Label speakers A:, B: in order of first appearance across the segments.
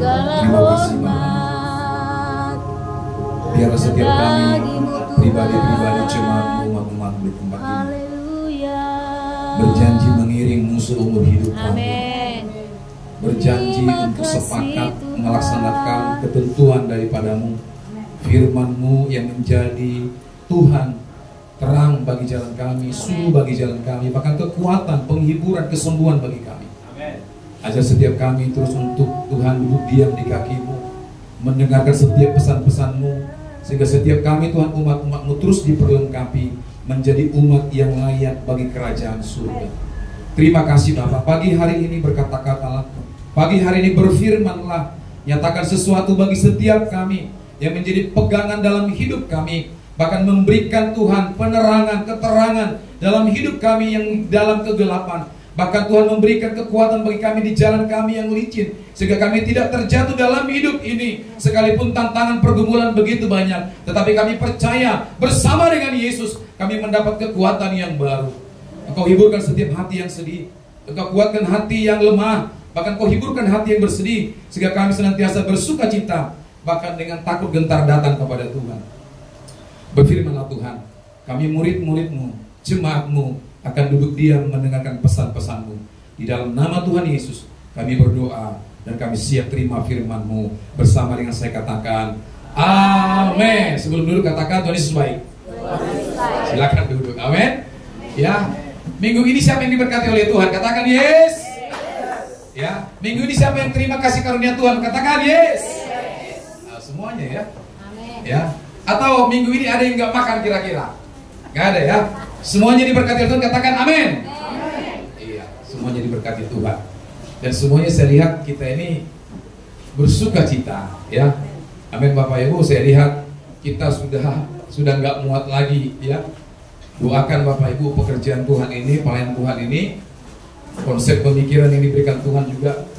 A: Terima kasih Bapa. Biarlah setiap kami pribadi-pribadi jemaat-Mu, umat-umat di tempat ini berjanji mengiring musuh umur hidup kami. Berjanji untuk sepakat melaksanakan ketentuan daripada-Mu, firman-Mu yang menjadi Tuhan, terang bagi jalan kami, suluh bagi jalan kami, bahkan kekuatan, penghiburan, kesembuhan bagi kami. Ajar setiap kami terus untuk Tuhan duduk diam di kaki-Mu, mendengarkan setiap pesan-pesan-Mu, sehingga setiap kami Tuhan umat-umat-Mu terus diperlengkapi menjadi umat yang layak bagi kerajaan surga. Terima kasih Bapak. Pagi hari ini berkata-katalah, pagi hari ini berfirmanlah, nyatakan sesuatu bagi setiap kami yang menjadi pegangan dalam hidup kami, bahkan memberikan Tuhan penerangan, keterangan dalam hidup kami yang dalam kegelapan. Bahkan Tuhan memberikan kekuatan bagi kami di jalan kami yang licin, sehingga kami tidak terjatuh dalam hidup ini. Sekalipun tantangan pergumulan begitu banyak, tetapi kami percaya bersama dengan Yesus kami mendapat kekuatan yang baru. Engkau hiburkan setiap hati yang sedih, Engkau kuatkan hati yang lemah, bahkan Kau hiburkan hati yang bersedih, sehingga kami senantiasa bersuka cita, bahkan dengan takut gentar datang kepada Tuhan. Berfirmanlah Tuhan, kami murid-murid-Mu, jemaat-Mu, akan duduk diam mendengarkan pesan-pesan-Mu. Di dalam nama Tuhan Yesus kami berdoa dan kami siap terima firman-Mu. Bersama dengan saya katakan amin. Sebelum duduk katakan Tuhan Yesus baik. Silakan duduk. Amin. Ya, minggu ini siapa yang diberkati oleh Tuhan? Katakan yes. Ya, minggu ini siapa yang terima kasih karunia Tuhan? Katakan yes. Nah, semuanya ya. Ya. Atau minggu ini ada yang nggak makan kira-kira? Nggak ada ya. Semuanya diberkati Tuhan, katakan amin. Iya, semuanya diberkati Tuhan. Dan semuanya saya lihat kita ini bersuka cita, ya. Amin Bapak Ibu, saya lihat kita sudah nggak muat lagi, ya. Doakan Bapak Ibu pekerjaan Tuhan ini, pelayanan Tuhan ini, konsep pemikiran yang diberikan Tuhan juga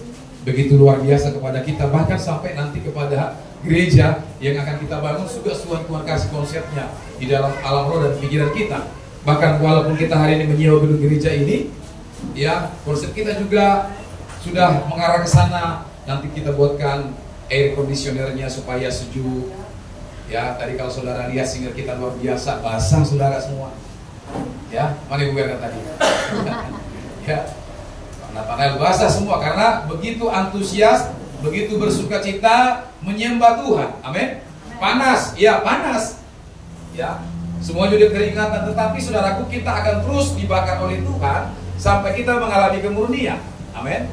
A: begitu luar biasa kepada kita, bahkan sampai nanti kepada gereja yang akan kita bangun juga Tuhan kasih konsepnya di dalam alam roh dan pikiran kita. Bahkan walaupun kita hari ini menyewa gedung gereja ini, ya konsep kita juga sudah mengarah ke sana. Nanti kita buatkan air conditionernya supaya sejuk. Ya, tadi kalau saudara lihat single kita luar biasa, basah saudara semua. Ya, mana ibu yang tadi? Ya, panel basah semua karena begitu antusias, begitu bersuka cita menyembah Tuhan. Amin. Panas, ya panas. Ya. Semua juga keringatan, tetapi saudaraku kita akan terus dibakar oleh Tuhan sampai kita mengalami kemurnian. Amin.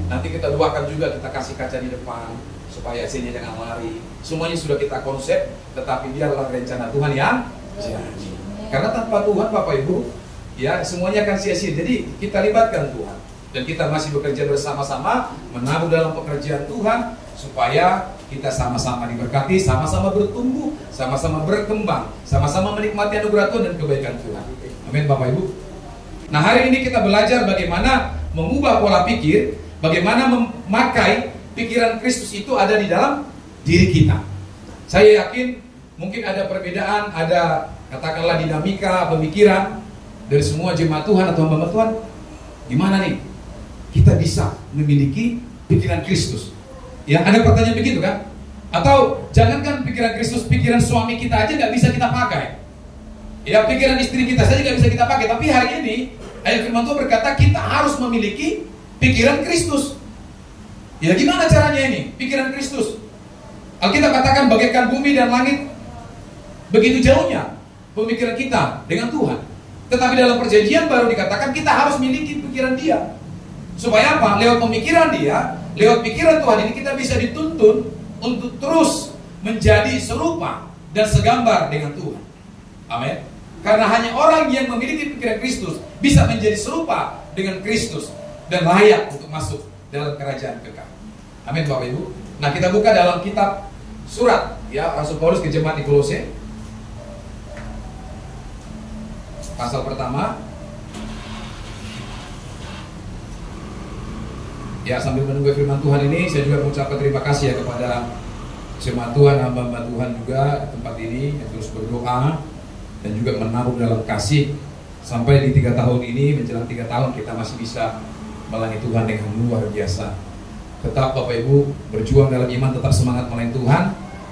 A: Nanti kita doakan juga, kita kasih kaca di depan supaya AC-nya jangan lari. Semuanya sudah kita konsep, tetapi biarlah rencana Tuhan yang jadi. Karena tanpa Tuhan Bapak Ibu, ya semuanya akan sia-sia. Jadi kita libatkan Tuhan dan kita masih bekerja bersama-sama menabung dalam pekerjaan Tuhan supaya kita sama-sama diberkati, sama-sama bertumbuh, sama-sama berkembang, sama-sama menikmati anugerah Tuhan dan kebaikan Tuhan. Amin Bapak Ibu. Nah hari ini kita belajar bagaimana mengubah pola pikir, bagaimana memakai pikiran Kristus itu ada di dalam diri kita. Saya yakin mungkin ada perbedaan, ada katakanlah dinamika pemikiran dari semua jemaat Tuhan atau hamba Tuhan. Gimana nih kita bisa memiliki pikiran Kristus? Ya, ada pertanyaan begitu kan? Atau jangankan pikiran Kristus, pikiran suami kita aja nggak bisa kita pakai. Ya, pikiran istri kita saja nggak bisa kita pakai. Tapi hari ini ayat firman Tuhan berkata kita harus memiliki pikiran Kristus. Ya, gimana caranya ini? Pikiran Kristus. Alkitab katakan bagaikan bumi dan langit begitu jauhnya pemikiran kita dengan Tuhan. Tetapi dalam perjanjian baru dikatakan kita harus memiliki pikiran Dia. Supaya apa? Lewat pemikiran Dia, lewat pikiran Tuhan ini kita bisa dituntun untuk terus menjadi serupa dan segambar dengan Tuhan. Amin. Karena hanya orang yang memiliki pikiran Kristus bisa menjadi serupa dengan Kristus dan layak untuk masuk dalam kerajaan kekal. Amin Bapak Ibu. Nah kita buka dalam kitab surat ya Rasul Paulus ke jemaat di Kolose. Pasal pertama. Ya sambil menunggu firman Tuhan ini saya juga mengucapkan terima kasih ya kepada jemaat Tuhan, hamba-hamba Tuhan juga di tempat ini yang terus berdoa dan juga menaruh dalam kasih sampai di 3 tahun ini menjelang 3 tahun kita masih bisa melayani Tuhan dengan luar biasa. Tetap Bapak Ibu berjuang dalam iman, tetap semangat melayani Tuhan.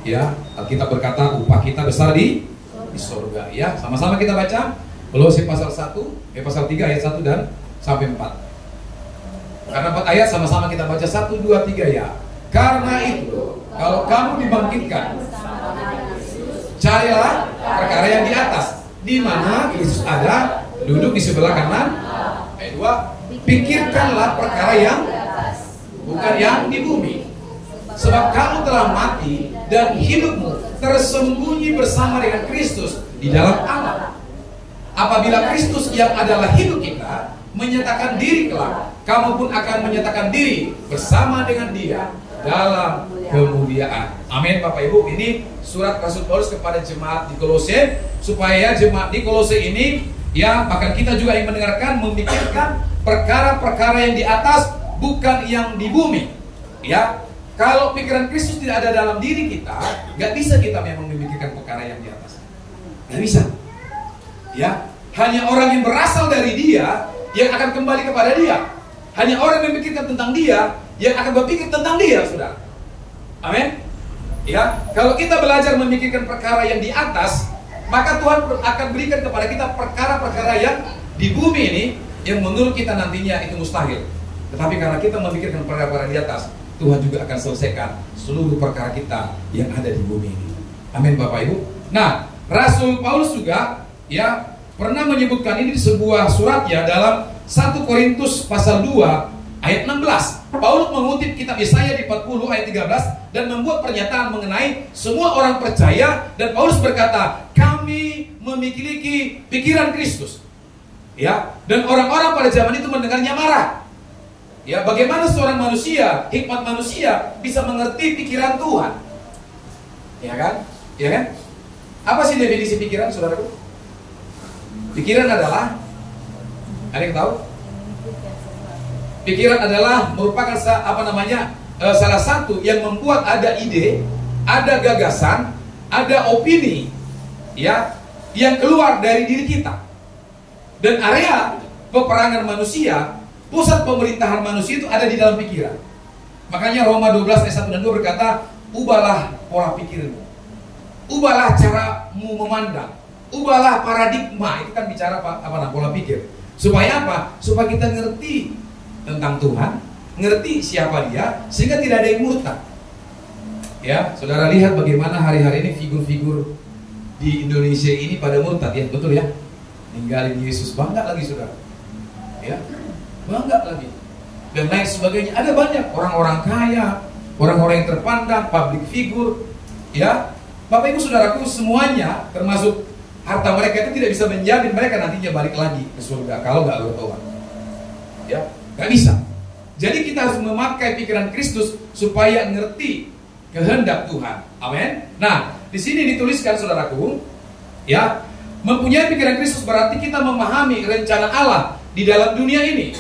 A: Ya, Alkitab berkata upah kita besar di surga. Ya, sama-sama kita baca Kolose pasal 1, pasal 3 ayat 1 dan sampai 4. Karena 4 ayat sama-sama kita baca 1, 2, 3 ya. Karena itu, kalau kamu dibangkitkan, carilah perkara yang di atas, di mana Kristus ada, duduk di sebelah kanan. Ayat 2, pikirkanlah perkara yang bukan yang di bumi. Sebab kamu telah mati dan hidupmu tersembunyi bersama dengan Kristus di dalam Allah. Apabila Kristus yang adalah hidup kita menyatakan diri kelak, kamu pun akan menyatakan diri bersama dengan Dia dalam kemuliaan. Amin Bapak Ibu. Ini surat Rasul Paulus kepada jemaat di Kolose, supaya jemaat di Kolose ini ya, bahkan kita juga yang mendengarkan, memikirkan perkara-perkara yang di atas, bukan yang di bumi. Ya, kalau pikiran Kristus tidak ada dalam diri kita, nggak bisa kita memang memikirkan perkara yang di atas. Nggak bisa. Ya, hanya orang yang berasal dari Dia yang akan kembali kepada Dia. Hanya orang yang memikirkan tentang Dia yang akan berpikir tentang Dia, saudara. Amin. Ya, kalau kita belajar memikirkan perkara yang di atas, maka Tuhan akan berikan kepada kita perkara-perkara yang di bumi ini yang menurut kita nantinya itu mustahil. Tetapi karena kita memikirkan perkara-perkara di atas, Tuhan juga akan selesaikan seluruh perkara kita yang ada di bumi ini. Amin Bapak Ibu. Nah, Rasul Paulus juga ya pernah menyebutkan ini di sebuah suratnya dalam 1 Korintus pasal 2 ayat 16. Paulus mengutip kitab Yesaya di 40 ayat 13 dan membuat pernyataan mengenai semua orang percaya, dan Paulus berkata, kami memiliki pikiran Kristus. Ya, dan orang-orang pada zaman itu mendengarnya marah. Ya, bagaimana seorang manusia, hikmat manusia bisa mengerti pikiran Tuhan? Ya kan? Ya kan? Apa sih definisi pikiran, saudaraku? Pikiran adalah, ada yang tahu? Pikiran adalah merupakan salah satu yang membuat ada ide, ada gagasan, ada opini, ya, yang keluar dari diri kita. Dan area peperangan manusia, pusat pemerintahan manusia itu ada di dalam pikiran. Makanya Roma 12 ayat 1 dan 2 berkata, ubahlah pola pikirmu, ubahlah caramu memandang, ubahlah paradigma. Itu kan bicara pola pikir. Supaya apa? Supaya kita ngerti tentang Tuhan, ngerti siapa Dia, sehingga tidak ada yang murtad. Ya, saudara lihat bagaimana hari-hari ini figur-figur di Indonesia ini pada murtad, ya, betul ya? Ninggalin Yesus, bangga lagi saudara. Ya, bangga lagi. Dan lain sebagainya. Ada banyak orang-orang kaya, orang-orang yang terpandang, public figure. Ya, Bapak Ibu saudaraku, semuanya termasuk harta mereka itu tidak bisa menjamin mereka nantinya balik lagi ke surga kalau nggak bertobat. Ya, nggak bisa. Jadi kita harus memakai pikiran Kristus supaya ngerti kehendak Tuhan. Amin. Nah, di sini dituliskan saudaraku, ya, mempunyai pikiran Kristus berarti kita memahami rencana Allah di dalam dunia ini.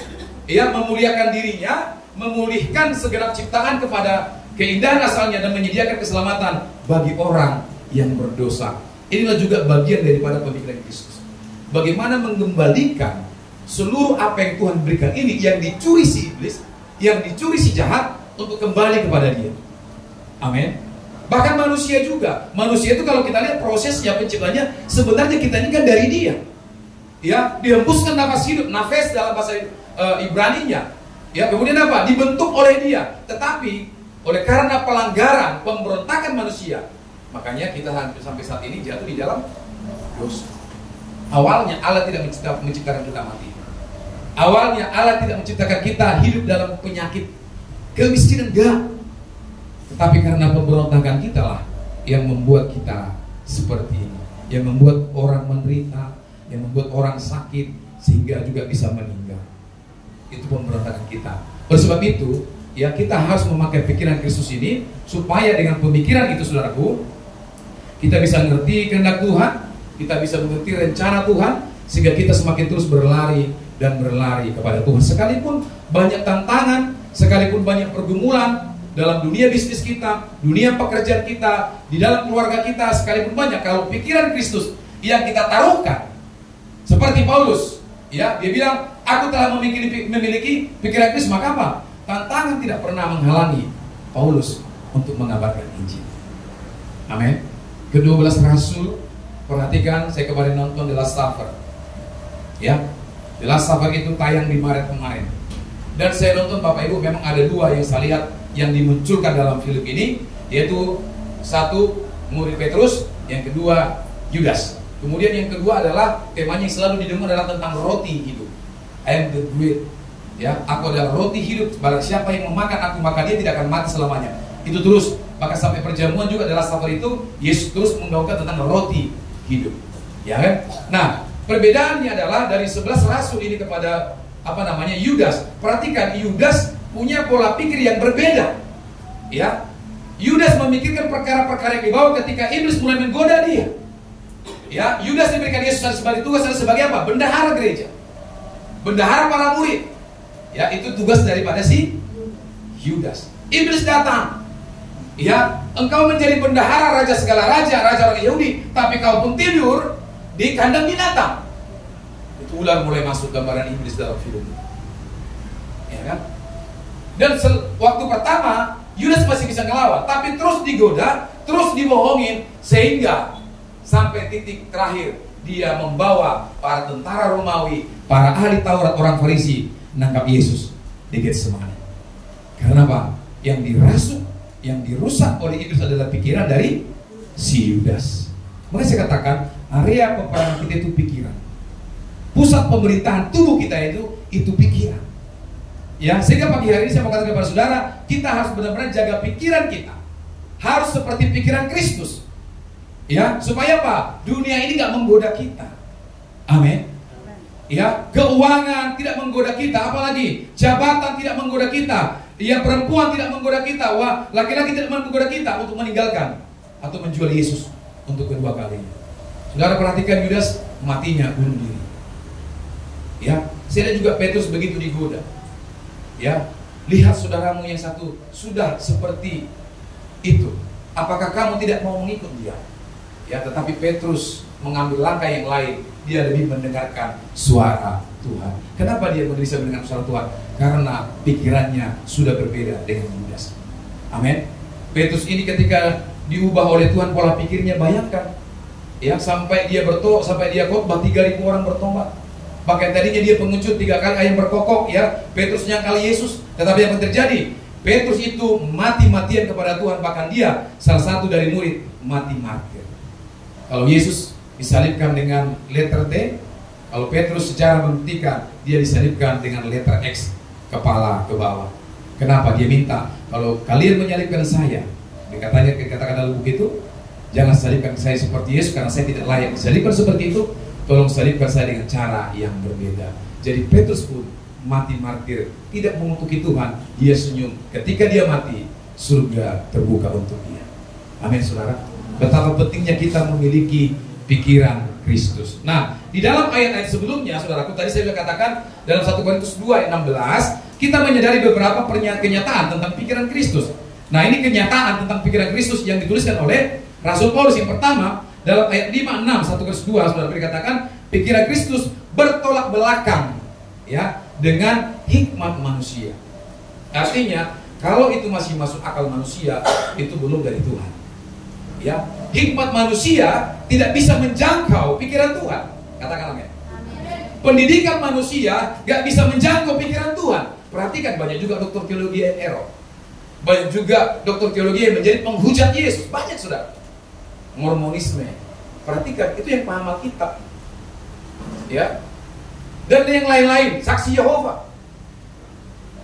A: Ya, memuliakan dirinya, memulihkan segenap ciptaan kepada keindahan asalnya, dan menyediakan keselamatan bagi orang yang berdosa. Inilah juga bagian daripada pemikiran Kristus. Bagaimana mengembalikan seluruh apa yang Tuhan berikan ini, yang dicuri si iblis, yang dicuri si jahat, untuk kembali kepada Dia. Amin. Bahkan manusia juga. Manusia itu kalau kita lihat prosesnya penciptanya, sebenarnya kita ini kan dari Dia. Ya, dihembuskan nafas hidup, nafas dalam bahasa Ibraninya. Ya, kemudian apa? Dibentuk oleh Dia. Tetapi oleh karena pelanggaran, pemberontakan manusia, makanya kita sampai saat ini jatuh di dalam dosa. Awalnya Allah tidak menciptakan kita mati. Awalnya Allah tidak menciptakan kita hidup dalam penyakit, kemiskinan, enggak. Tetapi karena pemberontakan kita lah yang membuat kita seperti ini, yang membuat orang menderita, yang membuat orang sakit, sehingga juga bisa meninggal. Itu pemberontakan kita. Oleh sebab itu, ya, kita harus memakai pikiran Kristus ini, supaya dengan pemikiran itu saudaraku, kita bisa mengerti kehendak Tuhan, kita bisa mengerti rencana Tuhan, sehingga kita semakin terus berlari dan berlari kepada Tuhan. Sekalipun banyak tantangan, sekalipun banyak pergumulan dalam dunia bisnis kita, dunia pekerjaan kita, di dalam keluarga kita, sekalipun banyak, kalau pikiran Kristus yang kita taruhkan, seperti Paulus, ya, dia bilang, aku telah memiliki pikiran Kristus, maka apa? tantangan tidak pernah menghalangi Paulus untuk mengabarkan Injil. Amin. Ke-12 rasul, perhatikan, saya kemarin nonton The Last Supper. Ya, The Last Supper itu tayang di Maret kemarin. Dan saya nonton, Bapak Ibu, memang ada dua yang saya lihat yang dimunculkan dalam film ini, yaitu satu murid Petrus, yang kedua Yudas. Kemudian yang kedua adalah temanya yang selalu didengar adalah tentang roti hidup. I am the bread. Ya, aku adalah roti hidup. Barang siapa yang memakan aku, maka dia tidak akan mati selamanya. Itu terus, maka sampai perjamuan juga adalah supper itu, Yesus terus menggaungkan tentang roti hidup. Ya kan? Nah, perbedaannya adalah dari 11 rasul ini kepada Yudas. Perhatikan, Yudas punya pola pikir yang berbeda. Ya, Yudas memikirkan perkara-perkara yang dibawa ketika iblis mulai menggoda dia. Ya, Yudas diberikan Yesus sebagai tugas dan sebagai apa? Bendahara gereja, bendahara para murid. Ya, itu tugas daripada si Yudas. Iblis datang. Ya, engkau menjadi bendahara raja segala raja, raja orang Yahudi, tapi kau pun tidur di kandang binatang. Itu ular mulai masuk gambaran iblis dalam film. Ya kan? Dan waktu pertama Yudas masih bisa ngelawan, tapi terus digoda, terus dibohongin, sehingga sampai titik terakhir dia membawa para tentara Romawi, para ahli Taurat, orang Farisi menangkap Yesus di Getsemani. Karena apa? Yang dirasuk, yang dirusak oleh iblis adalah pikiran dari si Yudas. Makanya saya katakan, area peperangan kita itu pikiran. Pusat pemerintahan tubuh kita itu pikiran. Ya, sehingga pagi hari ini saya mau katakan kepada saudara, kita harus benar-benar jaga pikiran kita. Harus seperti pikiran Kristus. Ya, supaya apa? Dunia ini nggak menggoda kita. Amin. Ya, keuangan tidak menggoda kita, apalagi jabatan tidak menggoda kita. Ya, perempuan tidak menggoda kita. Wah, laki-laki tidak menggoda kita untuk meninggalkan atau menjual Yesus untuk kedua kalinya. Saudara perhatikan Yudas matinya bunuh diri. Ya, saya lihat juga Petrus begitu digoda. Ya, lihat saudaramu yang satu sudah seperti itu. Apakah kamu tidak mau mengikut dia? Ya, tetapi Petrus mengambil langkah yang lain. Dia lebih mendengarkan suara Tuhan. Kenapa dia bisa mendengar suara Tuhan? Karena pikirannya sudah berbeda dengan Yudas. Amin. Petrus ini ketika diubah oleh Tuhan pola pikirnya, bayangkan. Ya, sampai dia khotbah 3.000 orang bertobat. Bahkan tadinya dia pengecut 3 kali ayam berkokok, ya. Petrus nyangkal Yesus, tetapi apa yang terjadi? Petrus itu mati-matian kepada Tuhan, bahkan dia salah satu dari murid mati martir. Kalau Yesus disalibkan dengan letter T, kalau Petrus secara membuktikan, dia disalibkan dengan letter X, kepala ke bawah. Kenapa? Dia minta, kalau kalian menyalibkan saya, dikatakan dalam buku itu, jangan salibkan saya seperti Yesus karena saya tidak layak disalibkan seperti itu. Tolong salibkan saya dengan cara yang berbeda. Jadi Petrus pun mati martir, tidak mengutuki Tuhan, dia senyum. Ketika dia mati, surga terbuka untuk dia. Amin, saudara. Betapa pentingnya kita memiliki pikiran Kristus. Nah, di dalam ayat-ayat sebelumnya, saudaraku, tadi saya sudah katakan dalam 1 Korintus 2 ayat 16, kita menyadari beberapa kenyataan tentang pikiran Kristus. Nah, ini kenyataan tentang pikiran Kristus yang dituliskan oleh Rasul Paulus. Yang pertama, dalam ayat 5-6 1 Korintus 2, saudara, dikatakan pikiran Kristus bertolak belakang, ya, dengan hikmat manusia. Artinya, kalau itu masih masuk akal manusia, itu belum dari Tuhan. Ya, hikmat manusia tidak bisa menjangkau pikiran Tuhan. Katakan amin. Pendidikan manusia gak bisa menjangkau pikiran Tuhan. Perhatikan, banyak juga dokter teologi yang error. Banyak juga dokter teologi yang menjadi penghujat Yesus. Banyak, saudara. Mormonisme. Perhatikan, itu yang paham Alkitab. Ya. Dan yang lain-lain, saksi Yehova.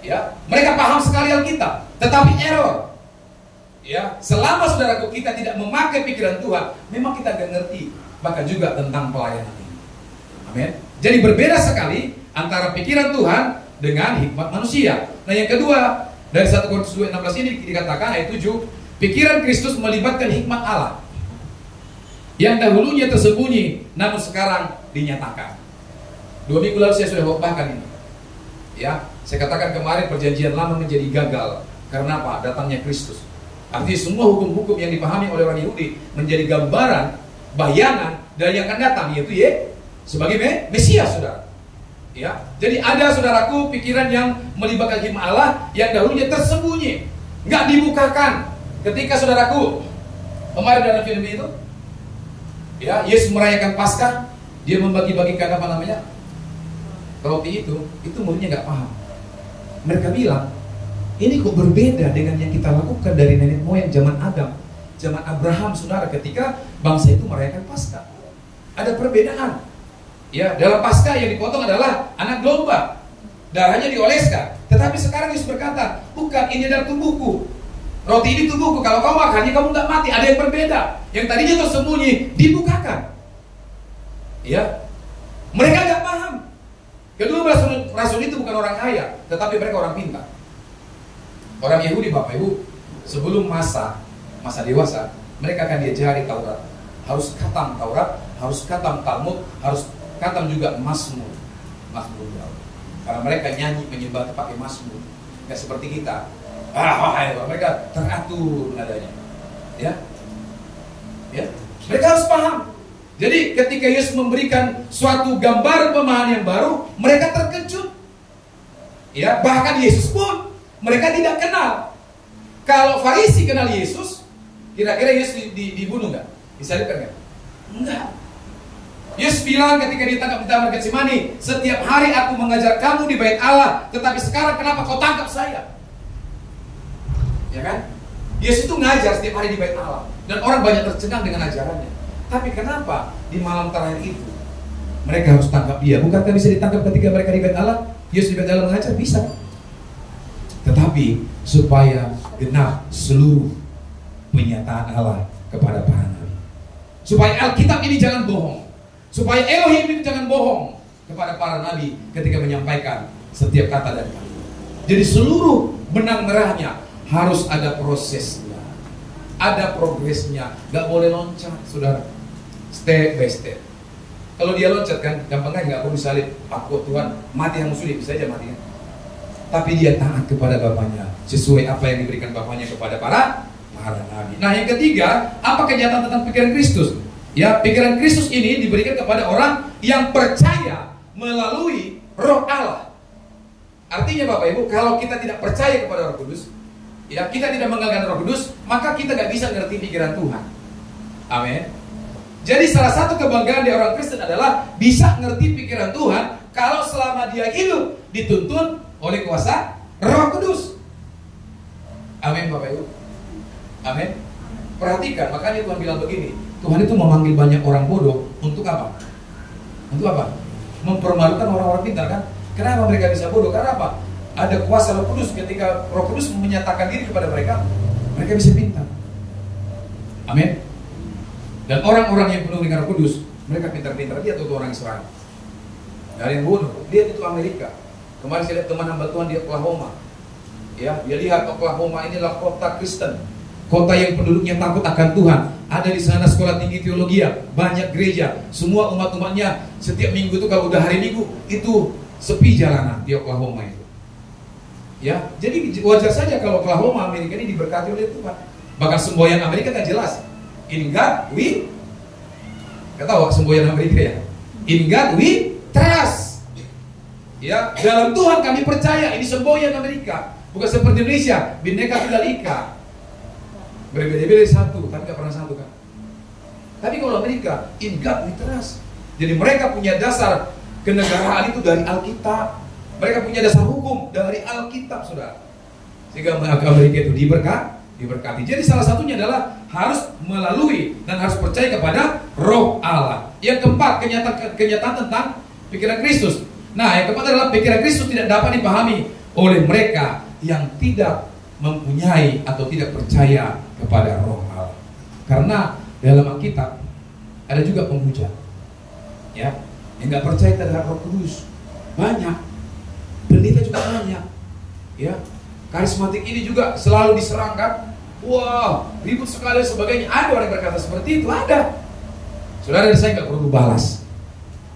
A: Ya, mereka paham sekali Alkitab, tetapi error. Ya, selama saudaraku kita tidak memakai pikiran Tuhan, memang kita gak ngerti bahkan juga tentang pelayanan ini. Amin. Jadi berbeda sekali antara pikiran Tuhan dengan hikmat manusia. Nah, yang kedua, dari 1 Korintus 2:16 ini dikatakan ayat 7, pikiran Kristus melibatkan hikmat Allah yang dahulunya tersembunyi namun sekarang dinyatakan. 2 minggu lalu saya sudah khotbahkan ini. Ya, saya katakan kemarin perjanjian lama menjadi gagal karena apa? Datangnya Kristus. Artinya semua hukum-hukum yang dipahami oleh orang Yahudi menjadi gambaran, bayangan dari yang akan datang, yaitu sebagai Mesias, saudara. Ya, jadi ada saudaraku pikiran yang melibatkan hikmat Allah yang dahulunya tersembunyi, nggak dibukakan. Ketika saudaraku kemarin dalam film itu, ya, Yesus merayakan Paskah, dia membagi-bagikan apa namanya roti itu muridnya nggak paham. Mereka bilang, ini kok berbeda dengan yang kita lakukan dari nenek moyang zaman Adam, zaman Abraham, saudara, ketika bangsa itu merayakan Paskah. Ada perbedaan. Ya, dalam Paskah yang dipotong adalah anak domba, darahnya dioleskan. Tetapi sekarang Yesus berkata, bukan, ini adalah tubuhku. Roti ini tubuhku, kalau kau makannya kamu nggak mati. Ada yang berbeda. Yang tadinya tersembunyi dibukakan. Ya, mereka nggak paham. Kedua rasul itu bukan orang kaya, tetapi mereka orang pintar. Orang Yahudi, Bapak Ibu, sebelum masa dewasa, mereka akan diajari Taurat. Harus khatam Taurat, harus khatam Talmud, harus khatam juga Mazmur Daud. Karena mereka nyanyi menyembah pakai Mazmur. Nggak seperti kita. Mereka teratur nadanya. Ya. Mereka harus paham. Jadi ketika Yesus memberikan suatu gambaran pemahaman yang baru, mereka terkejut. Ya, bahkan Yesus pun mereka tidak kenal. Kalau Farisi kenal Yesus, kira-kira Yesus dibunuh nggak? Disalibkan nggak? Enggak. Yesus bilang ketika ditangkap di Taman Getsemani, setiap hari aku mengajar kamu di bait Allah, tetapi sekarang kenapa kau tangkap saya? Ya kan? Yesus itu ngajar setiap hari di bait Allah, dan orang banyak tercengang dengan ajarannya. Tapi kenapa di malam terakhir itu mereka harus tangkap dia? Bukankah bisa ditangkap ketika mereka di bait Allah? Yesus di bait Allah mengajar, bisa. Tetapi supaya genap seluruh penyataan Allah kepada para nabi. Supaya Alkitab ini jangan bohong. Supaya Elohim ini jangan bohong kepada para nabi ketika menyampaikan setiap kata dan kata. Jadi seluruh benang merahnya harus ada prosesnya, ada progresnya. Gak boleh loncat, saudara. Step by step. Kalau dia loncat kan, gampang kan, gak perlu salib. Aku Tuhan, mati yang sulit, bisa aja mati kan. Tapi dia taat kepada Bapaknya, sesuai apa yang diberikan Bapaknya kepada para nabi. Nah, yang ketiga, apa kenyataan tentang pikiran Kristus? Ya, pikiran Kristus ini diberikan kepada orang yang percaya melalui Roh Allah. Artinya Bapak Ibu, kalau kita tidak percaya kepada Roh Kudus, ya, kita tidak mengagungkan Roh Kudus, maka kita nggak bisa ngerti pikiran Tuhan. Amin. Jadi salah satu kebanggaan dari orang Kristen adalah bisa ngerti pikiran Tuhan kalau selama dia hidup dituntun oleh kuasa Roh Kudus. Amin, Bapak Ibu. Amin. Perhatikan, makanya Tuhan bilang begini, Tuhan itu memanggil banyak orang bodoh untuk apa? Untuk apa? Mempermalukan orang-orang pintar kan? Kenapa mereka bisa bodoh? Karena apa? Ada kuasa Roh Kudus. Ketika Roh Kudus menyatakan diri kepada mereka, mereka bisa pintar. Amin. Dan orang-orang yang penuh dengan Roh Kudus, mereka pintar-pintar. Dia tuh orang Israel. Gak ada yang bodoh. Lihat itu Amerika. Kemarin saya lihat teman hamba Tuhan di Oklahoma. Ya, dia lihat Oklahoma inilah kota Kristen, kota yang penduduknya takut akan Tuhan. Ada di sana sekolah tinggi teologi, banyak gereja. Semua umat-umatnya setiap minggu itu kalau udah hari Minggu itu sepi jalanan di Oklahoma itu. Ya, jadi wajar saja kalau Oklahoma Amerika ini diberkati oleh Tuhan. Bahkan semboyan Amerika kan jelas, in God we, nggak tahu semboyan Amerika ya, in God we trust. Ya, dalam Tuhan kami percaya. Ini semboyan Amerika, bukan seperti Indonesia, Bhinneka Tunggal Ika. Berbeda-beda satu, tapi nggak pernah satu kan. Tapi kalau Amerika, in God we trust. Jadi mereka punya dasar kenegaraan itu dari Alkitab. Mereka punya dasar hukum dari Alkitab, saudara. Sehingga Amerika itu diberkati. Jadi salah satunya adalah harus melalui dan harus percaya kepada Roh Allah. Yang keempat, kenyataan tentang pikiran Kristus. Nah, yang keempat adalah pikiran Kristus tidak dapat dipahami oleh mereka yang tidak mempunyai atau tidak percaya kepada Roh Allah. Karena dalam Alkitab ada juga penghujat, ya, yang nggak percaya terhadap Roh Kudus. Banyak, pendeta juga banyak, ya. Karismatik ini juga selalu diserangkan. Wah, ribut sekali dan sebagainya. Ada orang yang berkata seperti itu, ada. Saudara, saya nggak perlu balas,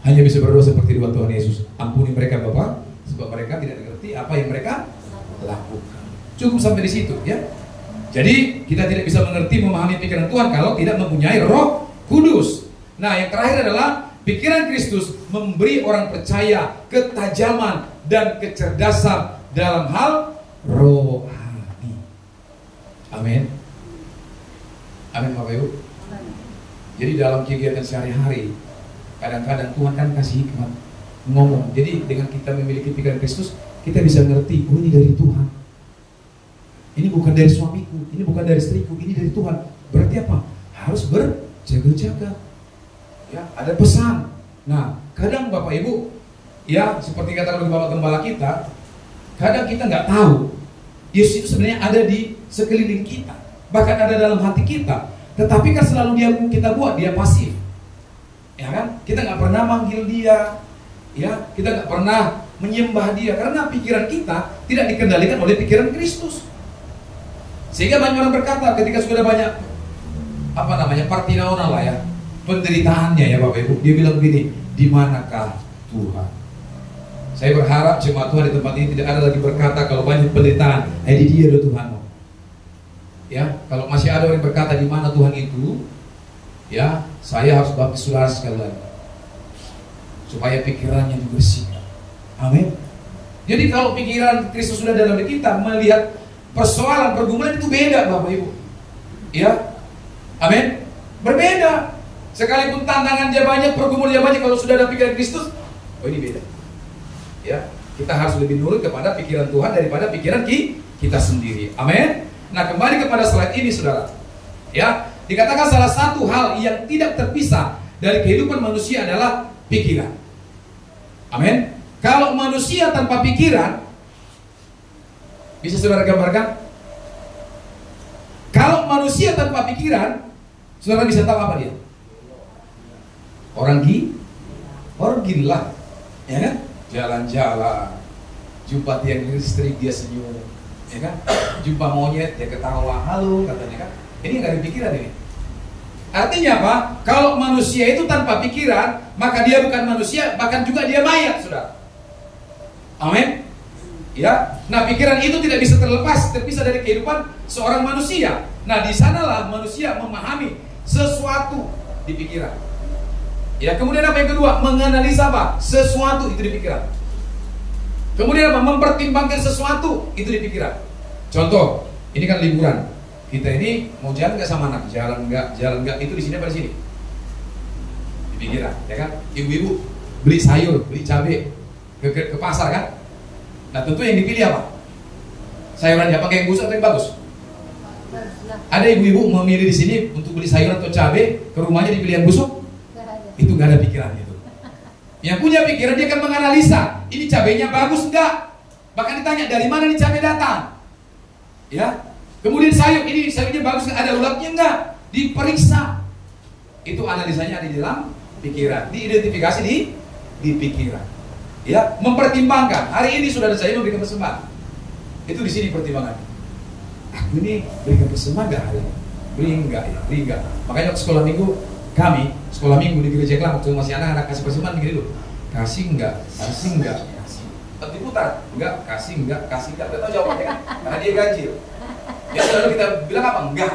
A: hanya bisa berdoa seperti doa Tuhan Yesus. Ampuni mereka Bapa, sebab mereka tidak mengerti apa yang mereka lakukan. Cukup sampai di situ, ya. Jadi kita tidak bisa mengerti, memahami pikiran Tuhan kalau tidak mempunyai Roh Kudus. Nah, yang terakhir adalah pikiran Kristus memberi orang percaya ketajaman dan kecerdasan dalam hal rohani. Amin. Amin Bapak Ibu. Jadi dalam kegiatan sehari-hari, kadang-kadang Tuhan kan kasih hikmat ngomong. Jadi dengan kita memiliki pikiran Kristus, kita bisa ngerti, oh ini dari Tuhan. Ini bukan dari suamiku, ini bukan dari istriku, ini dari Tuhan. Berarti apa? Harus berjaga-jaga. Ya, ada pesan. Nah, kadang Bapak Ibu, ya seperti kata Bapak Gembala kita, kadang kita nggak tahu Yesus itu sebenarnya ada di sekeliling kita, bahkan ada dalam hati kita. Tetapi kan selalu kita buat dia pasif, ya kan? Kita nggak pernah manggil dia, ya kita nggak pernah menyembah dia karena pikiran kita tidak dikendalikan oleh pikiran Kristus. Sehingga banyak orang berkata ketika sudah banyak partinaona lah ya, penderitaannya ya Bapak Ibu, dia bilang begini, di manakah Tuhan? Saya berharap jemaat Tuhan di tempat ini tidak ada lagi berkata kalau banyak penderitaan, di dia ada Tuhan. Ya, kalau masih ada orang berkata di mana Tuhan itu, ya saya harus baptis saudara sekali lagi supaya pikirannya dibersihkan. Amin. Jadi kalau pikiran Kristus sudah dalam diri kita, melihat persoalan pergumulan itu beda Bapak Ibu. Ya, amin. Berbeda. Sekalipun tantangan dia banyak, pergumulan dia banyak, kalau sudah ada pikiran Kristus, oh ini beda. Ya, kita harus lebih nurut kepada pikiran Tuhan daripada pikiran kita sendiri. Amin. Nah, kembali kepada slide ini saudara. Ya, dikatakan salah satu hal yang tidak terpisah dari kehidupan manusia adalah pikiran. Amin. Kalau manusia tanpa pikiran, bisa saudara gambarkan? Kalau manusia tanpa pikiran, saudara bisa tahu apa dia? Orang gila, ya kan? Jalan-jalan, jumpa tiang listrik dia senyum, ya kan? Jumpa monyet dia ketawa, halo katanya kan? Ini nggak ada pikiran ini. Artinya apa? Kalau manusia itu tanpa pikiran, maka dia bukan manusia, bahkan juga dia mayat, saudara. Amin. Ya, nah pikiran itu tidak bisa terpisah dari kehidupan seorang manusia. Nah, di sanalah manusia memahami sesuatu di pikiran. Ya, kemudian apa yang kedua? Menganalisa apa? Sesuatu itu di pikiran. Kemudian apa? Mempertimbangkan sesuatu itu di pikiran. Contoh, ini kan liburan. Kita ini mau jalan nggak sama anak? Jalan nggak? Itu di sini apa di sini? Di pikiran, ya kan? Ibu-ibu beli sayur, beli cabai ke pasar kan? Nah, tentu yang dipilih apa? Sayuran apa yang busuk atau yang bagus? Ada ibu-ibu memilih di sini untuk beli sayuran atau cabai, ke rumahnya dipilih yang busuk? Itu nggak ada pikiran itu. Yang punya pikiran dia akan menganalisa, ini cabainya bagus enggak? Bahkan ditanya dari mana nih cabai datang? Ya. Kemudian sayur, ini sayurnya bagus enggak? Ada ulatnya enggak? Diperiksa. Itu analisanya ada di dalam pikiran, diidentifikasi di pikiran. Ya, mempertimbangkan. Hari ini saudara saya memberikan persembahan. Itu di sini pertimbangan. Aku ini berikan persembahan enggak hari ini? Beri enggak ya? Beri enggak. Makanya waktu sekolah minggu kami, sekolah minggu di gereja Klang, waktu masih anak-anak kasih persembahan begini dulu. Kasih enggak? Kasih enggak? Kasih. Diputar. Enggak, kasih enggak? Kasih enggak. Enggak tahu jawabannya kan? Karena dia ganjil. Ya lalu kita bilang apa? Enggak.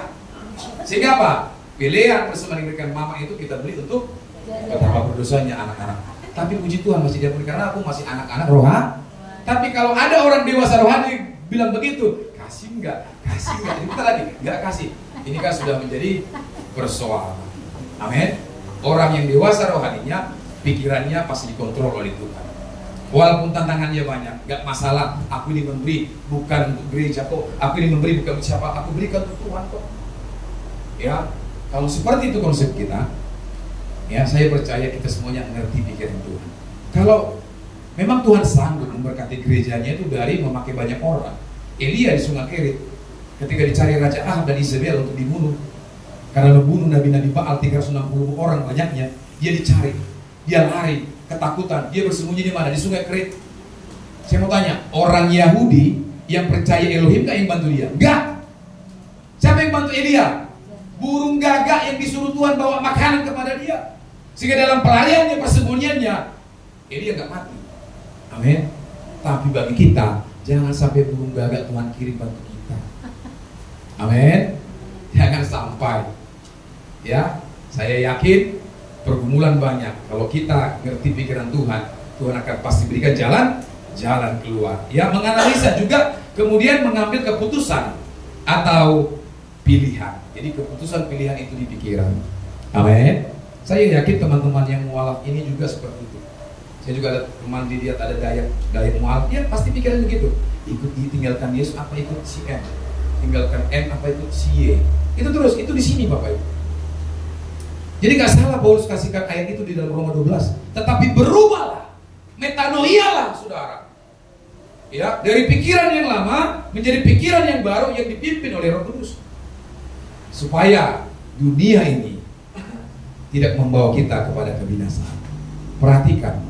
A: Sehingga apa? Pilihan persembahan yang diberikan mama itu kita beli untuk betapa berdosanya anak-anak. Tapi puji Tuhan masih diampuni karena aku masih anak-anak rohani. Tapi kalau ada orang dewasa rohani bilang begitu, kasih enggak? Kasih enggak? Jadi kita lagi enggak kasih. Ini kan sudah menjadi persoalan. Amin. Orang yang dewasa rohaninya, pikirannya pasti dikontrol oleh Tuhan. Walaupun tantangannya banyak, enggak masalah. Aku ini memberi bukan untuk gereja kok. Aku ini memberi bukan untuk siapa. Aku berikan untuk Tuhan kok. Ya, kalau seperti itu konsep kita, ya saya percaya kita semuanya mengerti pikiran Tuhan. Kalau memang Tuhan sanggup memberkati gerejanya itu dari memakai banyak orang. Elia di Sungai Kerit, ketika dicari Raja Ahab dan Izebel untuk dibunuh, karena membunuh nabi-nabi Baal 360 orang banyaknya, dia dicari, dia lari, ketakutan, dia bersembunyi di mana? Di Sungai Kerit. Saya mau tanya, orang Yahudi yang percaya Elohim gak yang bantu dia? Enggak. Siapa yang bantu Elia? Burung gagak yang disuruh Tuhan bawa makanan kepada dia. Sehingga dalam pelariannya, persembunyiannya, Elia gak mati. Amin. Tapi bagi kita, jangan sampai burung gagak Tuhan kirim bantu kita. Amin. Jangan sampai. Ya, saya yakin pergumulan banyak. Kalau kita ngerti pikiran Tuhan, Tuhan akan pasti berikan jalan keluar. Ya, menganalisa juga, kemudian mengambil keputusan atau pilihan. Jadi keputusan pilihan itu di pikiran. Amin. Saya yakin teman-teman yang mualaf ini juga seperti itu. Saya juga ada teman dilihat ada daya mualaf, dia pasti pikiran begitu. Ikut tinggalkan Yesus apa ikut si M, tinggalkan M apa ikut si Y. Itu terus, itu di sini Bapak Ibu. Jadi nggak salah Paulus kasihkan ayat itu di dalam Roma 12. Tetapi berubahlah, metanoialah saudara. Ya, dari pikiran yang lama menjadi pikiran yang baru yang dipimpin oleh Roh Kudus. Supaya dunia ini tidak membawa kita kepada kebinasaan. Perhatikan,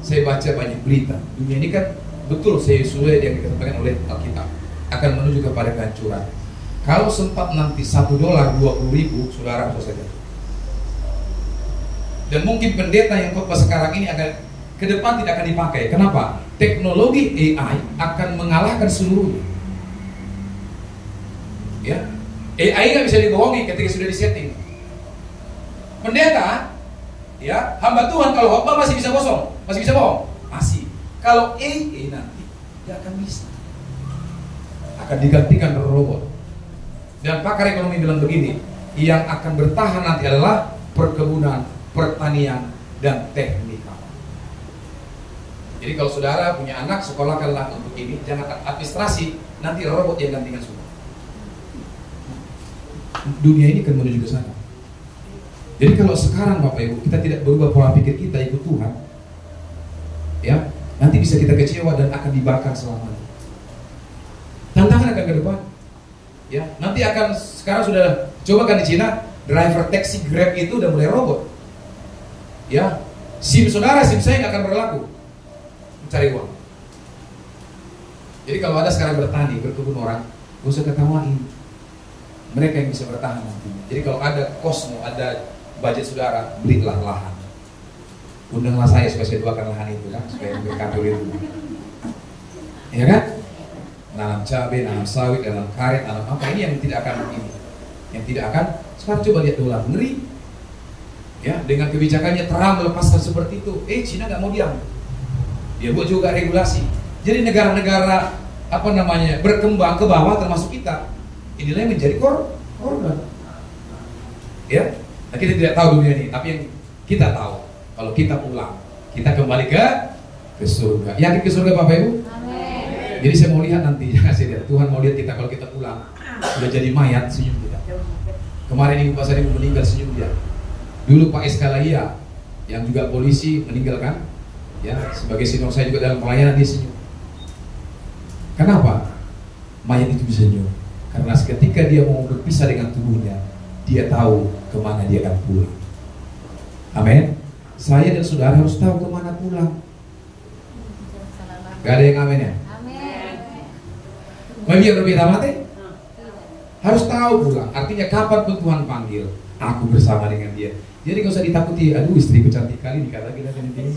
A: saya baca banyak berita. Dunia ini kan betul sesuai yang dikatakan oleh Alkitab akan menuju kepada kehancuran. Kalau sempat nanti $1 20.000, saudara bisa saja. Dan mungkin pendeta yang khotbah sekarang ini akan ke depan tidak akan dipakai. Kenapa? Teknologi AI akan mengalahkan seluruhnya. Ya, AI nggak bisa dibohongi ketika sudah disetting. Pendeta, ya, hamba Tuhan kalau khotbah masih bisa kosong, masih bisa bohong, masih. Kalau AI nanti tidak akan bisa, akan digantikan robot. Dan pakar ekonomi bilang begini, yang akan bertahan nanti adalah perkebunan, pertanian, dan teknikal. Jadi kalau saudara punya anak, sekolahkanlah untuk ini, jangan administrasi, nanti robot yang gantikan semua. Dunia ini akan menuju ke sana. Jadi kalau sekarang Bapak Ibu kita tidak berubah pola pikir kita ikut Tuhan, ya, nanti bisa kita kecewa dan akan dibakar selamanya. Tantangan akan ke depan. Ya, nanti akan, sekarang sudah coba kan di Cina, driver taxi Grab itu udah mulai robot. Ya, SIM saudara, SIM saya nggak akan berlaku mencari uang. Jadi kalau ada sekarang bertani, berkebun orang, gak usah ketawain. Mereka yang bisa bertahan nantinya. Jadi kalau ada kosmo, ada budget saudara, belilah lahan. Undanglah saya supaya saya doakan lahan itu kan, supaya berkabul itu. Ya kan? Nanam cabai, nanam sawit, nanam karet, nanam apa, ini yang tidak akan ini. Yang tidak akan, sekarang coba lihat dolar, ngeri. Ya, dengan kebijakannya Trump melepaskan seperti itu, Cina nggak mau diam. Dia buat juga regulasi. Jadi negara-negara apa namanya berkembang ke bawah termasuk kita, inilah yang menjadi korban. Ya, nah, kita tidak tahu dunia ini, tapi yang kita tahu kalau kita pulang, kita kembali ke surga. Yakin ke surga Bapak Ibu? Amin. Jadi saya mau lihat nanti, jangan saya lihat. Tuhan mau lihat kita kalau kita pulang sudah jadi mayat, senyum kita. Kemarin Ibu Pasar Ibu meninggal, senyum dia. Dulu Pak Eskalaya yang juga polisi meninggalkan, ya, sebagai senior saya juga dalam pelayanan, dia senyum. Kenapa? Mayat itu bisa senyum karena ketika dia mau berpisah dengan tubuhnya, dia tahu kemana dia akan pulang. Amin. Saya dan saudara harus tahu kemana pulang. Gak ada yang amin ya? Amin. Biar lebih mati, harus tahu pulang. Artinya kapan pun Tuhan panggil, aku bersama dengan dia. Jadi gak usah ditakuti, aduh istriku cantik kali nih, kata kita ini.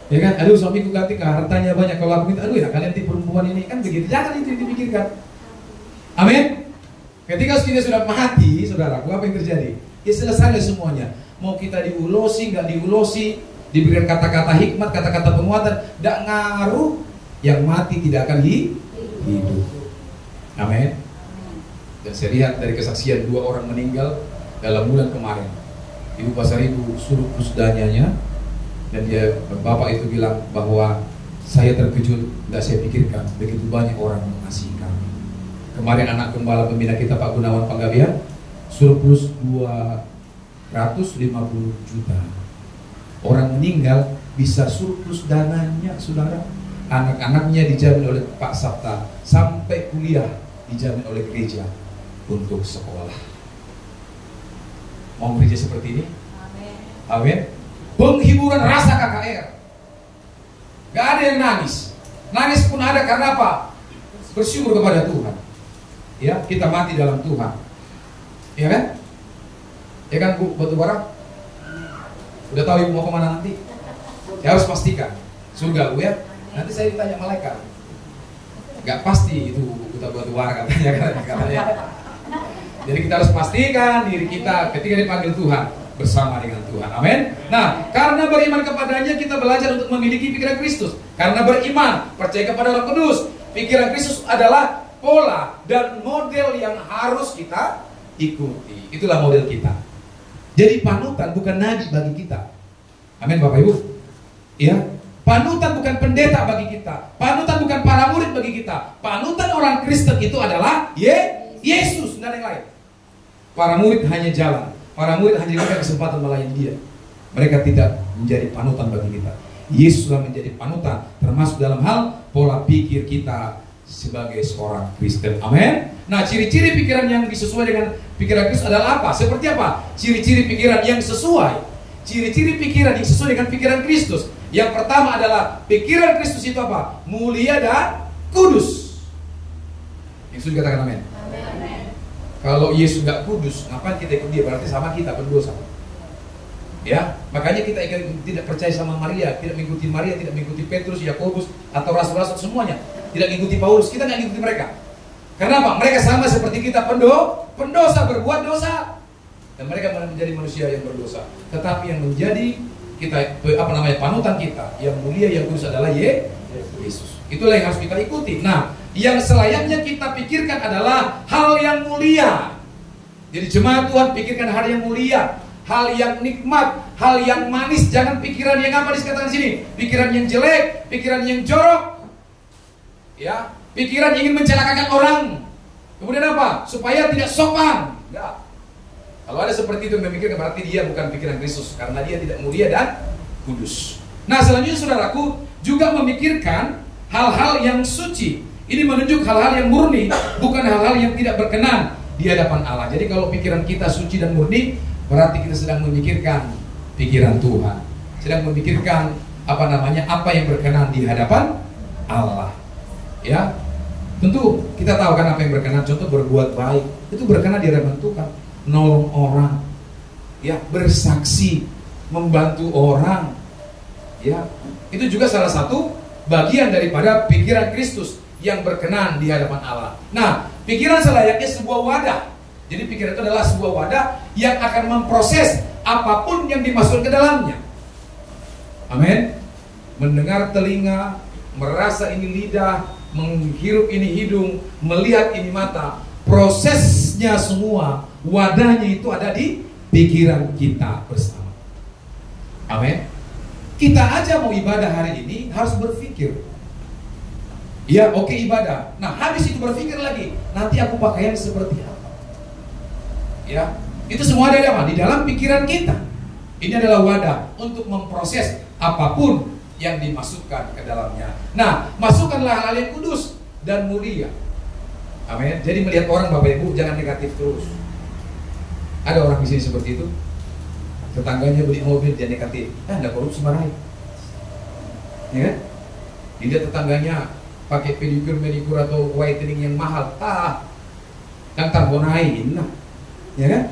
A: Ya kan, aduh suamiku cantik, hartanya banyak, kalau aku minta, aduh ya kalian nanti perempuan ini kan begitu. Jangan itu dipikirkan. Amin. Ketika kita sudah mati, saudaraku, apa yang terjadi? Ya selesai semuanya. Mau kita diulosi, nggak diulosi, diberikan kata-kata hikmat, kata-kata penguatan, nggak ngaruh. Yang mati tidak akan hidup. Amin. Dan saya lihat dari kesaksian 2 orang meninggal dalam bulan kemarin. Ibu Pasar Ibu suruh pusdanyanya, dan dia, bapak itu bilang bahwa saya terkejut, tidak saya pikirkan begitu banyak orang mengasihi kami. Kemarin anak gembala pembina kita Pak Gunawan Panggabean surplus 250 juta. Orang meninggal bisa surplus dananya, saudara. Anak-anaknya dijamin oleh Pak Sabta sampai kuliah, dijamin oleh gereja untuk sekolah. Mau gereja seperti ini? Amin. Amin. Penghiburan rasa KKR. Gak ada yang nangis. Nangis pun ada karena apa? Bersyukur kepada Tuhan. Ya, kita mati dalam Tuhan. Ya kan? Ya kan Bu, batu bara? Udah tahu Ibu mau kemana nanti? Ya harus pastikan. Surga Bu ya. Nanti saya ditanya malaikat. Gak pasti itu kita batu bara katanya. Jadi kita harus pastikan diri kita ketika dipanggil Tuhan. bersama dengan Tuhan. Amin. Nah, karena beriman kepadanya kita belajar untuk memiliki pikiran Kristus. Karena beriman, percaya kepada Roh Kudus, pikiran Kristus adalah pola dan model yang harus kita ikuti. Itulah model kita. Jadi panutan bukan nabi bagi kita. Amin Bapak Ibu. Ya, panutan bukan pendeta bagi kita. Panutan bukan para murid bagi kita. Panutan orang Kristen itu adalah Yesus dan yang lain. Para murid hanya jalan. Para murid hanya diberikan kesempatan melayani Dia. Mereka tidak menjadi panutan bagi kita. Yesuslah menjadi panutan, termasuk dalam hal pola pikir kita sebagai seorang Kristen. Amin. Nah, ciri-ciri pikiran yang disesuaikan dengan pikiran Kristus adalah apa? Seperti apa? Ciri-ciri pikiran yang sesuai. Ciri-ciri pikiran yang sesuai dengan pikiran Kristus. Yang pertama adalah pikiran Kristus itu apa? Mulia dan kudus. Yang sudah dikatakan amin. Kalau Yesus nggak kudus, ngapain kita ikut Dia? Berarti sama kita berdosa. Ya, makanya kita tidak percaya sama Maria, tidak mengikuti Maria, tidak mengikuti Petrus, Yakobus, atau rasul-rasul semuanya. Tidak mengikuti Paulus, kita nggak mengikuti mereka. Karena apa? Mereka sama seperti kita, pendosa, berbuat dosa, dan mereka menjadi manusia yang berdosa. Tetapi yang menjadi kita panutan kita, yang mulia, yang kudus adalah Yesus. Itulah yang harus kita ikuti. Nah, yang selayaknya kita pikirkan adalah hal yang mulia. Jadi jemaat Tuhan, pikirkan hal yang mulia, hal yang nikmat, hal yang manis. Jangan pikiran yang apa dikatakan sini, pikiran yang jelek, pikiran yang jorok, ya, pikiran ingin mencelakakan orang. Kemudian apa? Supaya tidak sopan. Enggak. Kalau ada seperti itu memikirkan, berarti dia bukan pikiran Kristus, karena dia tidak mulia dan kudus. Nah, selanjutnya saudaraku juga memikirkan hal-hal yang suci. Ini menunjuk hal-hal yang murni, bukan hal-hal yang tidak berkenan di hadapan Allah. Jadi kalau pikiran kita suci dan murni, berarti kita sedang memikirkan pikiran Tuhan, sedang memikirkan apa yang berkenan di hadapan Allah. Ya, tentu kita tahu kan apa yang berkenan. Contoh berbuat baik, itu berkenan di hadapan Tuhan. Nolong orang, ya, bersaksi, membantu orang, ya, itu juga salah satu bagian daripada pikiran Kristus yang berkenan di hadapan Allah. Nah, pikiran selayaknya sebuah wadah. Jadi pikiran itu adalah sebuah wadah yang akan memproses apapun yang dimasukkan ke dalamnya. Amin. Mendengar telinga, merasa ini lidah, menghirup ini hidung, melihat ini mata. Prosesnya semua, wadahnya itu ada di pikiran kita bersama. Amin. Kita aja mau ibadah hari ini harus berpikir. Ya, oke, ibadah. Nah, habis itu berpikir lagi, nanti aku pakaian seperti apa? Ya, itu semua ada di apa? Di dalam pikiran kita. Ini adalah wadah untuk memproses apapun yang dimasukkan ke dalamnya. Nah, masukkanlah hal yang kudus dan mulia. Amin. Jadi melihat orang, Bapak Ibu, jangan negatif terus. Ada orang di sini seperti itu. Tetangganya beli mobil, dia negatif. Enggak korupsi, marahin. Ya kan? Dilihat tetangganya pakai pedicure, manicure atau whitening yang mahal, yang tarbonain, ya kan?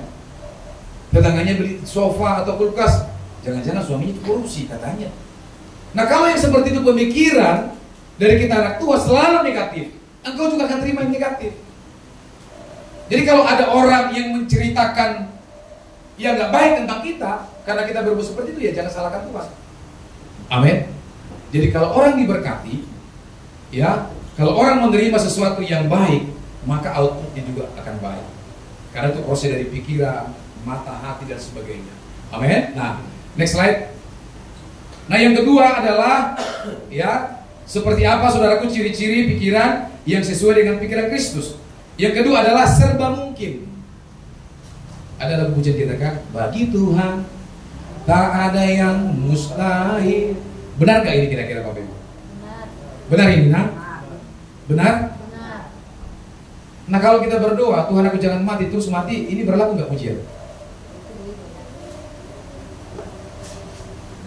A: Tetangganya beli sofa atau kulkas, jangan-jangan suaminya korupsi katanya. Nah, kalau yang seperti itu pemikiran dari kita anak tua selalu negatif, engkau juga akan terima yang negatif. Jadi kalau ada orang yang menceritakan yang nggak baik tentang kita, karena kita berbuat seperti itu, ya jangan salahkan Tuhan. Amin. Jadi kalau orang diberkati, ya, kalau orang menerima sesuatu yang baik, maka outputnya juga akan baik. Karena itu proses dari pikiran, mata, hati, dan sebagainya. Amin. Nah, next slide. Nah, yang kedua adalah, ya, seperti apa saudaraku ciri-ciri pikiran yang sesuai dengan pikiran Kristus. Yang kedua adalah serba mungkin. Ada lagu pujian kita kan, bagi Tuhan tak ada yang mustahil. Benar gak ini kira-kira Bapak Ibu? Benar ini, nah? Benar? Nah, kalau kita berdoa, Tuhan aku jangan mati, terus mati, ini berlaku gak pujian?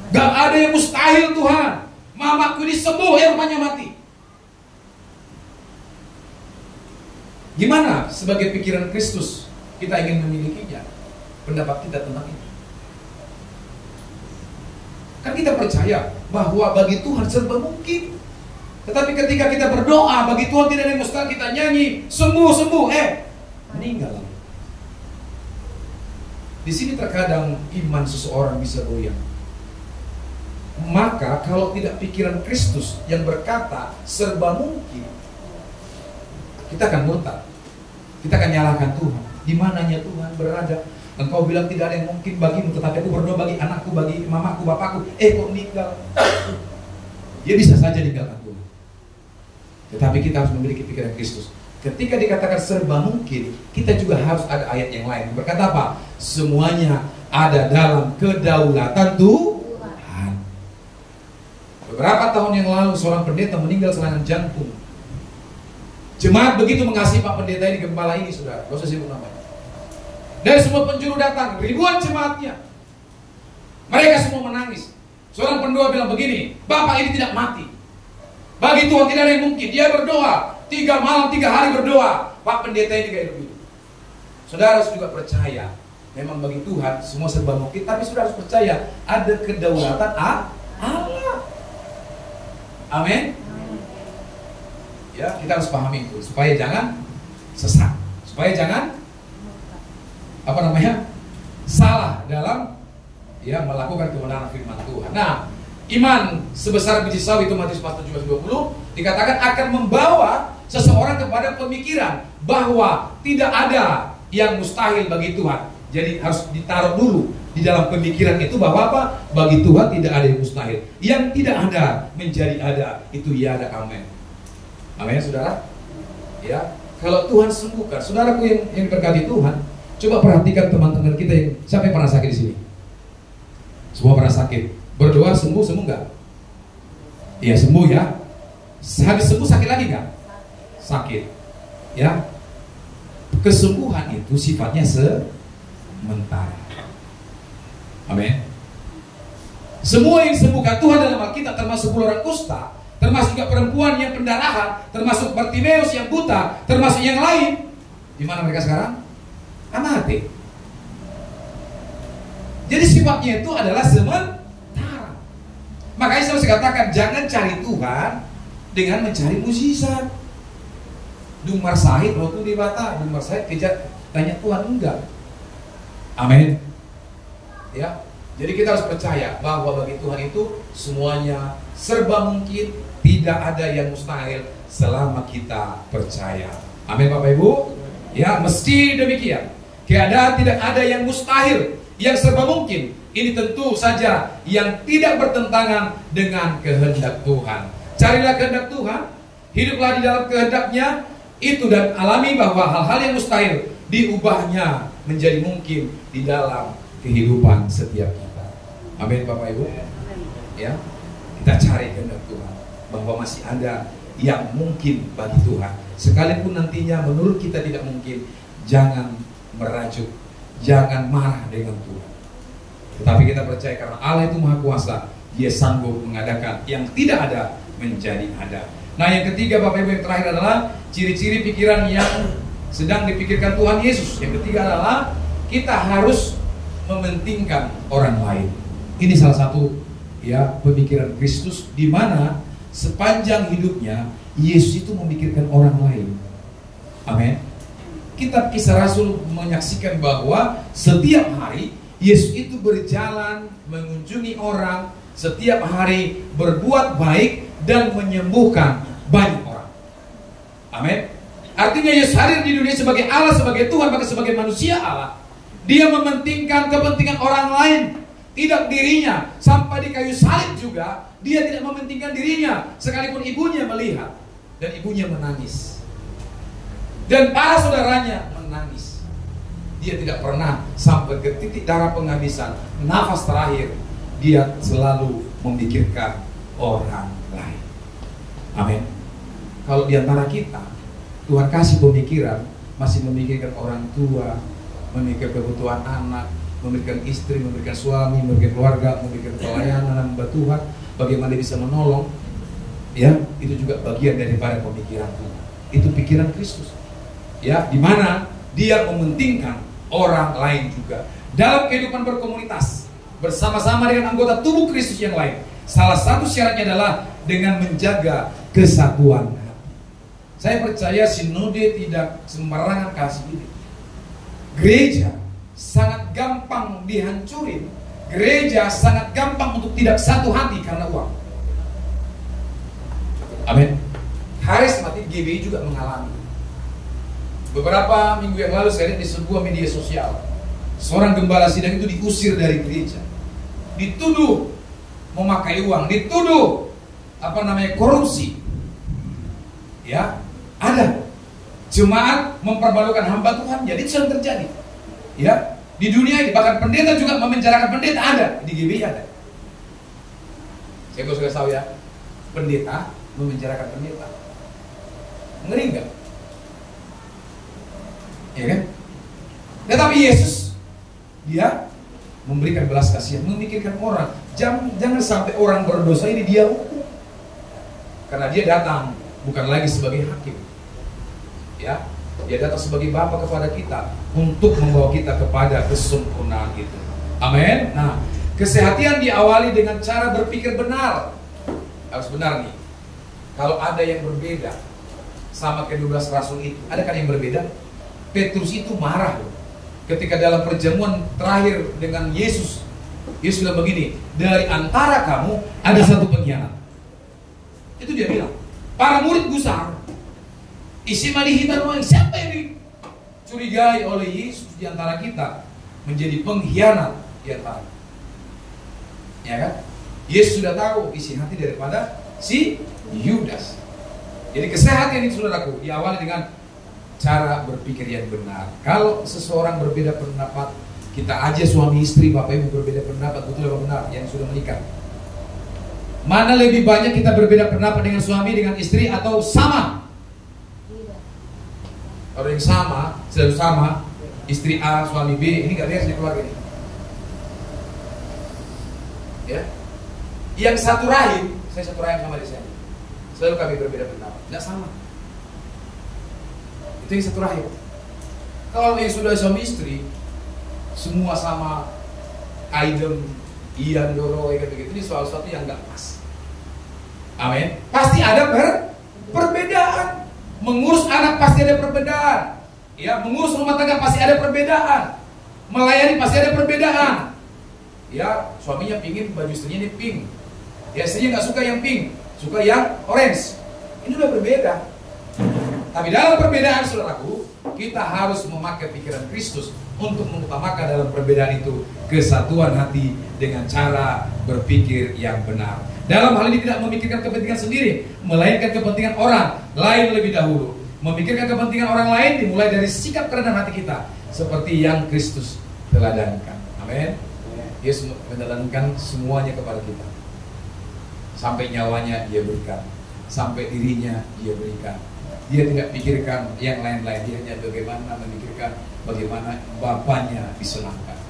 A: Gak ada yang mustahil Tuhan. Mamaku ini sembuh, rupanya mati. Gimana sebagai pikiran Kristus kita ingin memilikinya? Pendapat kita tentang itu. Kan kita percaya bahwa bagi Tuhan serba mungkin. Tetapi ketika kita berdoa, bagi Tuhan tidak ada yang mustahil, kita nyanyi sembuh, meninggal. Di sini terkadang iman seseorang bisa goyang. Maka kalau tidak pikiran Kristus yang berkata serba mungkin, kita akan murtad. Kita akan nyalahkan Tuhan. Di mananya Tuhan berada? Engkau bilang tidak ada yang mungkin bagimu, tetapi aku berdoa bagi anakku, bagi mamaku, bapakku. Kok meninggal? Dia bisa saja ninggalkan Tuhan. Tetapi kita harus memiliki pikiran Kristus. Ketika dikatakan serba mungkin, kita juga harus ada ayat yang lain. Berkata apa? Semuanya ada dalam kedaulatan Tuhan. Beberapa tahun yang lalu seorang pendeta meninggal serangan jantung. Jemaat begitu mengasihi Pak Pendeta ini, gembala ini, saudara. Gak usah sebut namanya. Dari semua penjuru datang, ribuan jemaatnya. Mereka semua menangis. Seorang pendoa bilang begini, Bapak ini tidak mati. Bagi Tuhan tidak ada yang mungkin. Dia berdoa 3 malam 3 hari berdoa. Pak Pendeta ini kayak begitu. Saudara harus juga percaya, memang bagi Tuhan semua serba mungkin. Tapi saudara harus percaya ada kedaulatan Allah. Amin. Ya, kita harus pahami itu supaya jangan sesat, supaya jangan salah dalam melakukan kebenaran firman Tuhan. Nah, iman sebesar biji sawi itu Matius 17:20 dikatakan akan membawa seseorang kepada pemikiran bahwa tidak ada yang mustahil bagi Tuhan. Jadi harus ditaruh dulu di dalam pemikiran itu bahwa apa? Bagi Tuhan tidak ada yang mustahil. Yang tidak ada menjadi ada, itu ya ada. Amin. Amin, saudara. Ya, kalau Tuhan sembuhkan, saudaraku yang diberkati Tuhan, coba perhatikan teman-teman kita yang siapa yang pernah sakit di sini? Semua pernah sakit. Berdoa sembuh enggak? Iya sembuh ya. Habis sembuh sakit lagi enggak? Sakit. Ya. Kesembuhan itu sifatnya sementara. Amin. Semua yang disembuhkan Tuhan dalam Alkitab, termasuk 10 orang kusta, termasuk juga perempuan yang pendarahan, termasuk Bartimeus yang buta, termasuk yang lain. Di mana mereka sekarang? Mati. Jadi sifatnya itu adalah sementara. Makanya saya katakan jangan cari Tuhan dengan mencari mukjizat. Dumar sahid waktu di bata, dumar sahid kejar tanya Tuhan enggak. Amin. Ya. Jadi kita harus percaya bahwa bagi Tuhan itu semuanya serba mungkin, tidak ada yang mustahil selama kita percaya. Amin Bapak Ibu. Ya, mesti demikian. Keadaan tidak ada yang mustahil, yang serba mungkin. Ini tentu saja yang tidak bertentangan dengan kehendak Tuhan. Carilah kehendak Tuhan, hiduplah di dalam kehendaknya itu dan alami bahwa hal-hal yang mustahil diubahnya menjadi mungkin di dalam kehidupan setiap kita. Amin Bapak Ibu. Ya, kita cari kehendak Tuhan bahwa masih ada yang mungkin bagi Tuhan. Sekalipun nantinya menurut kita tidak mungkin, jangan merajuk, jangan marah dengan Tuhan. Tetapi kita percaya karena Allah itu Maha Kuasa, Dia sanggup mengadakan yang tidak ada menjadi ada. Nah, yang ketiga Bapak Ibu, yang terakhir adalah ciri-ciri pikiran yang sedang dipikirkan Tuhan Yesus. Yang ketiga adalah kita harus mementingkan orang lain. Ini salah satu pemikiran Kristus, di mana sepanjang hidupnya Yesus itu memikirkan orang lain. Amin. Kitab Kisah Rasul menyaksikan bahwa setiap hari Yesus itu berjalan mengunjungi orang, setiap hari berbuat baik dan menyembuhkan banyak orang. Amin. Artinya Yesus hadir di dunia sebagai Allah, sebagai Tuhan, bahkan sebagai manusia Allah. Dia mementingkan kepentingan orang lain, tidak dirinya. Sampai di kayu salib juga dia tidak mementingkan dirinya, sekalipun ibunya melihat dan ibunya menangis dan para saudaranya menangis. Dia tidak pernah sampai ke titik darah penghabisan, nafas terakhir. Dia selalu memikirkan orang lain. Amin. Kalau di antara kita Tuhan kasih pemikiran, masih memikirkan orang tua, memikirkan kebutuhan anak, memikirkan istri, memikirkan suami, memikirkan keluarga, memikirkan pelayanan, hamba Tuhan, bagaimana bisa menolong, ya, itu juga bagian daripada pemikiran Tuhan. Itu pikiran Kristus. Ya, di mana dia mementingkan orang lain juga dalam kehidupan berkomunitas bersama-sama dengan anggota tubuh Kristus yang lain. Salah satu syaratnya adalah dengan menjaga kesatuan hati. Saya percaya sinode tidak sembarangan kasih ini. Gereja sangat gampang dihancurin, gereja sangat gampang untuk tidak satu hati karena uang. Amin. Karismatik GBI juga mengalami. Beberapa minggu yang lalu saya lihat di sebuah media sosial, seorang gembala sidang itu diusir dari gereja, dituduh memakai uang, dituduh korupsi. Ya, ada jemaat mempermalukan hamba Tuhan, jadi itu sering terjadi. Ya, di dunia ini bahkan pendeta juga memenjarakan pendeta, ada di GBI ada. Saya suka tahu ya, pendeta memenjarakan pendeta. Ngeri nggak? Ya kan? Tetapi Yesus, dia memberikan belas kasihan, memikirkan orang. Jangan sampai orang berdosa ini dia hukum, karena dia datang bukan lagi sebagai hakim. Ya, dia datang sebagai Bapa kepada kita untuk membawa kita kepada kesempurnaan itu. Amin. Nah, kesehatan diawali dengan cara berpikir benar. Harus benar nih. Kalau ada yang berbeda sama ke-12 rasul itu, ada kan yang berbeda? Petrus itu marah loh. Ketika dalam perjamuan terakhir dengan Yesus, Yesus bilang begini, dari antara kamu ada satu pengkhianat. Itu dia bilang. Para murid gusar, isi malihitan orang, siapa yang dicurigai oleh Yesus di antara kita menjadi pengkhianat di antara. Ya kan? Yesus sudah tahu isi hati daripada si Yudas. Jadi kesehatan ini saudaraku diawali dengan cara berpikir yang benar. Kalau seseorang berbeda pendapat, kita aja suami istri, bapak ibu berbeda pendapat, betul atau benar yang sudah menikah? Mana lebih banyak kita berbeda pendapat dengan suami, dengan istri, atau sama? Kalau yang sama, selalu sama, istri A, suami B, ini gak beres di keluarga ini. Ya, yang satu rahim, saya satu rahim sama dia, selalu kami berbeda pendapat, tidak sama. Itu yang satu rahim. Kalau yang sudah suami istri, semua sama, Aidem, Ian, Doro, kayak begitu, ini soal-soal yang nggak pas. Amin. Pasti ada perbedaan. Mengurus anak pasti ada perbedaan. Ya, mengurus rumah tangga pasti ada perbedaan. Melayani pasti ada perbedaan. Ya, suaminya pingin baju istrinya ini pink. Ya, istrinya nggak suka yang pink, suka yang orange. Ini udah berbeda. Tapi dalam perbedaan, saudaraku, kita harus memakai pikiran Kristus untuk mengutamakan dalam perbedaan itu kesatuan hati dengan cara berpikir yang benar. Dalam hal ini tidak memikirkan kepentingan sendiri, melainkan kepentingan orang lain lebih dahulu. Memikirkan kepentingan orang lain dimulai dari sikap kerendahan hati kita, seperti yang Kristus teladankan. Amin. Yesus meneladangkan semuanya kepada kita. Sampai nyawanya dia berikan, sampai dirinya dia berikan. Dia tidak pikirkan yang lain-lain, dia hanya bagaimana memikirkan bagaimana Bapaknya disenangkan.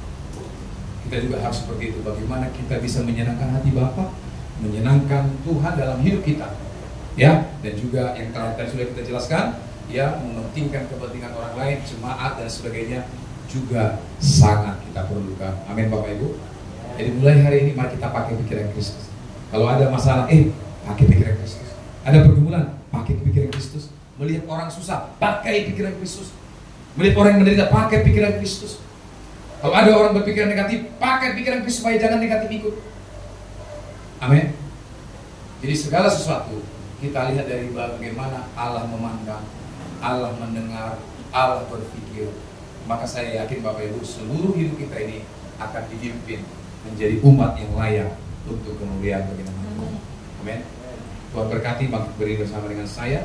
A: Kita juga harus seperti itu. Bagaimana kita bisa menyenangkan hati Bapa, menyenangkan Tuhan dalam hidup kita, ya. Dan juga yang tadi sudah kita jelaskan, ya, mementingkan kepentingan orang lain, jemaat dan sebagainya juga sangat kita perlukan. Amin Bapak Ibu. Jadi mulai hari ini mari kita pakai pikiran Kristus. Kalau ada masalah, pakai pikiran Kristus. Ada pergumulan, pakai pikiran Kristus. Melihat orang susah, pakai pikiran Kristus. Melihat orang yang menderita, pakai pikiran Kristus. Kalau ada orang berpikiran negatif, pakai pikiran Kristus supaya jangan negatif ikut. Amin. Jadi segala sesuatu kita lihat dari bagaimana Allah memandang, Allah mendengar, Allah berpikir. Maka saya yakin Bapak Ibu, seluruh hidup kita ini akan dipimpin menjadi umat yang layak untuk kemuliaan bagi nama Tuhan. Amin. Tuhan berkati, bangkit berdiri bersama dengan saya.